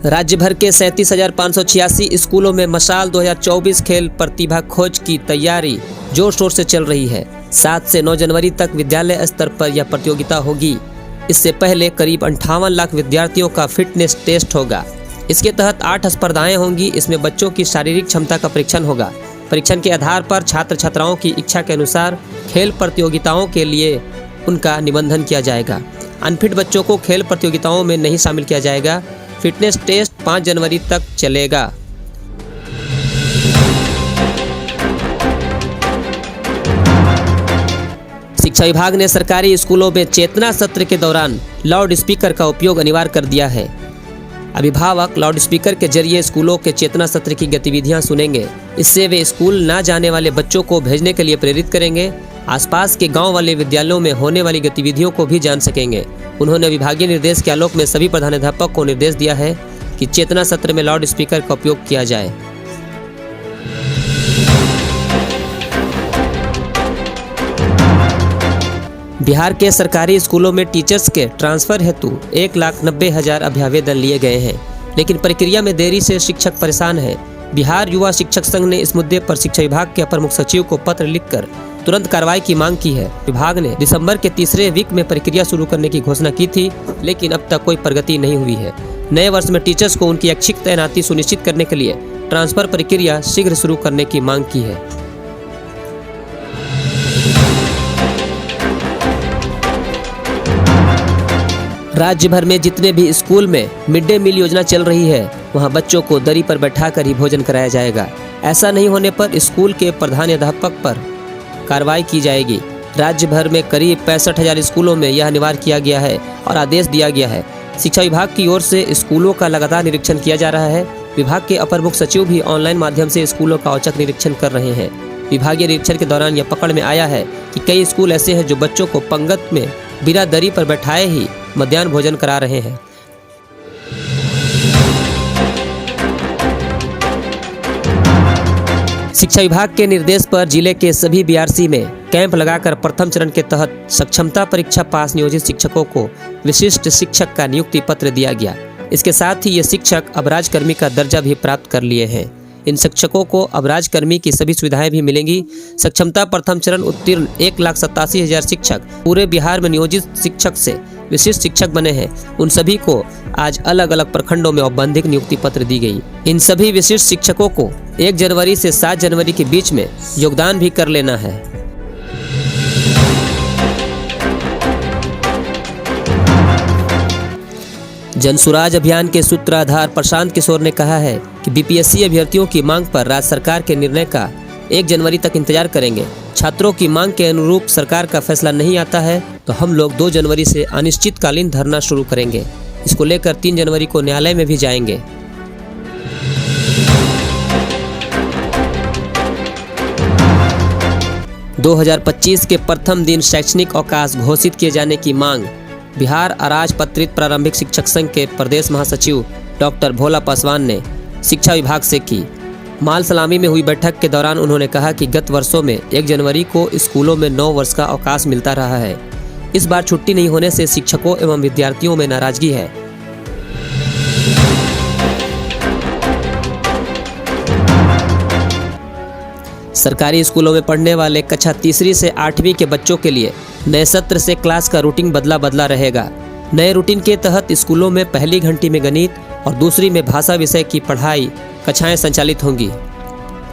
राज्य भर के 37,586 स्कूलों में मशाल 2024 खेल प्रतिभा खोज की तैयारी जोर शोर से चल रही है। 7 से 9 जनवरी तक विद्यालय स्तर पर यह प्रतियोगिता होगी। इससे पहले करीब 58 लाख विद्यार्थियों का फिटनेस टेस्ट होगा। इसके तहत 8 स्पर्धाएं होंगी। इसमें बच्चों की शारीरिक क्षमता का परीक्षण होगा। परीक्षण के आधार पर छात्र छात्राओं की इच्छा के अनुसार खेल प्रतियोगिताओं के लिए उनका निबंधन किया जाएगा। अनफिट बच्चों को खेल प्रतियोगिताओं में नहीं शामिल किया जाएगा। फिटनेस टेस्ट 5 जनवरी तक चलेगा। शिक्षा विभाग ने सरकारी स्कूलों में चेतना सत्र के दौरान लाउड स्पीकर का उपयोग अनिवार्य कर दिया है। अभिभावक लाउड स्पीकर के जरिए स्कूलों के चेतना सत्र की गतिविधियां सुनेंगे। इससे वे स्कूल ना जाने वाले बच्चों को भेजने के लिए प्रेरित करेंगे। आसपास के गांव वाले विद्यालयों में होने वाली गतिविधियों को भी जान सकेंगे। उन्होंने विभागीय निर्देश के आलोक में सभी प्रधानाध्यापक को निर्देश दिया है कि चेतना सत्र में लाउड स्पीकर का उपयोग किया जाए। बिहार के सरकारी स्कूलों में टीचर्स के ट्रांसफर हेतु 1,90,000 अभ्यावेदन लिए गए हैं, लेकिन प्रक्रिया में देरी से शिक्षक परेशान हैं। बिहार युवा शिक्षक संघ ने इस मुद्दे पर शिक्षा विभाग के अपर मुख्य सचिव को पत्र लिखकर तुरंत कार्रवाई की मांग की है। विभाग ने दिसंबर के तीसरे वीक में प्रक्रिया शुरू करने की घोषणा की थी, लेकिन अब तक कोई प्रगति नहीं हुई है। नए वर्ष में टीचर्स को उनकी ऐच्छिक तैनाती सुनिश्चित करने के लिए ट्रांसफर प्रक्रिया शीघ्र शुरू करने की मांग की है। राज्य भर में जितने भी स्कूल में मिड डे मील योजना चल रही है, वहां बच्चों को दरी पर बैठाकर ही भोजन कराया जाएगा। ऐसा नहीं होने पर स्कूल के प्रधानाध्यापक पर कार्रवाई की जाएगी। राज्य भर में करीब 65,000 स्कूलों में यह अनिवार्य किया गया है और आदेश दिया गया है। शिक्षा विभाग की ओर से स्कूलों का लगातार निरीक्षण किया जा रहा है। विभाग के अपर मुख्य सचिव भी ऑनलाइन माध्यम से स्कूलों का औचक निरीक्षण कर रहे हैं। विभागीय निरीक्षण के दौरान यह पकड़ में आया है कि कई स्कूल ऐसे हैं जो बच्चों को पंगत में बिना दरी पर बैठाए ही मध्याह्न भोजन करा रहे हैं। शिक्षा विभाग के निर्देश पर जिले के सभी बीआरसी में कैंप लगाकर प्रथम चरण के तहत सक्षमता परीक्षा पास नियोजित शिक्षकों को विशिष्ट शिक्षक का नियुक्ति पत्र दिया गया। इसके साथ ही ये शिक्षक अब राजकर्मी का दर्जा भी प्राप्त कर लिए हैं। इन शिक्षकों को अब राजकर्मी की सभी सुविधाएं भी मिलेंगी। सक्षमता प्रथम चरण उत्तीर्ण 1,87,000 शिक्षक पूरे बिहार में नियोजित शिक्षक से विशिष्ट शिक्षक बने हैं। उन सभी को आज अलग अलग प्रखंडों में औपबंधिक नियुक्ति पत्र दी गई। इन सभी विशिष्ट शिक्षकों को 1 जनवरी से 7 जनवरी के बीच में योगदान भी कर लेना है। जनसुराज अभियान के सूत्रधार प्रशांत किशोर ने कहा है कि बीपीएससी अभ्यर्थियों की मांग पर राज्य सरकार के निर्णय का 1 जनवरी तक इंतजार करेंगे। छात्रों की मांग के अनुरूप सरकार का फैसला नहीं आता है तो हम लोग 2 जनवरी से अनिश्चितकालीन धरना शुरू करेंगे। इसको लेकर 3 जनवरी को न्यायालय में भी जाएंगे। – 2025 के प्रथम दिन शैक्षणिक अवकाश घोषित किए जाने की मांग बिहार अराजपत्रित प्रारंभिक शिक्षक संघ के प्रदेश महासचिव डॉक्टर भोला पासवान ने शिक्षा विभाग से की। माल सलामी में हुई बैठक के दौरान उन्होंने कहा कि गत वर्षों में 1 जनवरी को स्कूलों में 9 वर्ष का अवकाश मिलता रहा है। इस बार छुट्टी नहीं होने से शिक्षकों एवं विद्यार्थियों में नाराजगी है। सरकारी स्कूलों में पढ़ने वाले कक्षा तीसरी से 8वीं के बच्चों के लिए नए सत्र से क्लास का रूटीन बदला रहेगा। नए रूटीन के तहत स्कूलों में पहली घंटी में गणित और दूसरी में भाषा विषय की पढ़ाई कक्षाएं संचालित होंगी।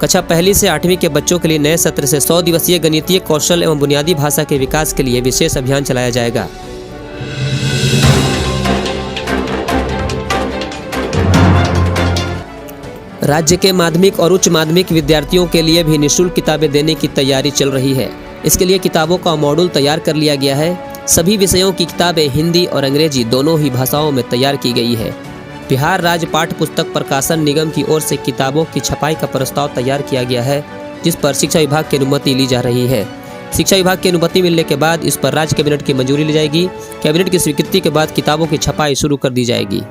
कक्षा पहली से 8वीं के बच्चों के लिए नए सत्र से 100 दिवसीय गणितीय कौशल एवं बुनियादी भाषा के विकास के लिए विशेष अभियान चलाया जाएगा। राज्य के माध्यमिक और उच्च माध्यमिक विद्यार्थियों के लिए भी निःशुल्क किताबें देने की तैयारी चल रही है। इसके लिए किताबों का मॉड्यूल तैयार कर लिया गया है। सभी विषयों की किताबें हिंदी और अंग्रेजी दोनों ही भाषाओं में तैयार की गई है। बिहार राज्य पाठ्य पुस्तक प्रकाशन निगम की ओर से किताबों की छपाई का प्रस्ताव तैयार किया गया है, जिस पर शिक्षा विभाग की अनुमति ली जा रही है। शिक्षा विभाग की अनुमति मिलने के बाद इस पर राज्य कैबिनेट की मंजूरी ली जाएगी। कैबिनेट की स्वीकृति के बाद किताबों की छपाई शुरू कर दी जाएगी।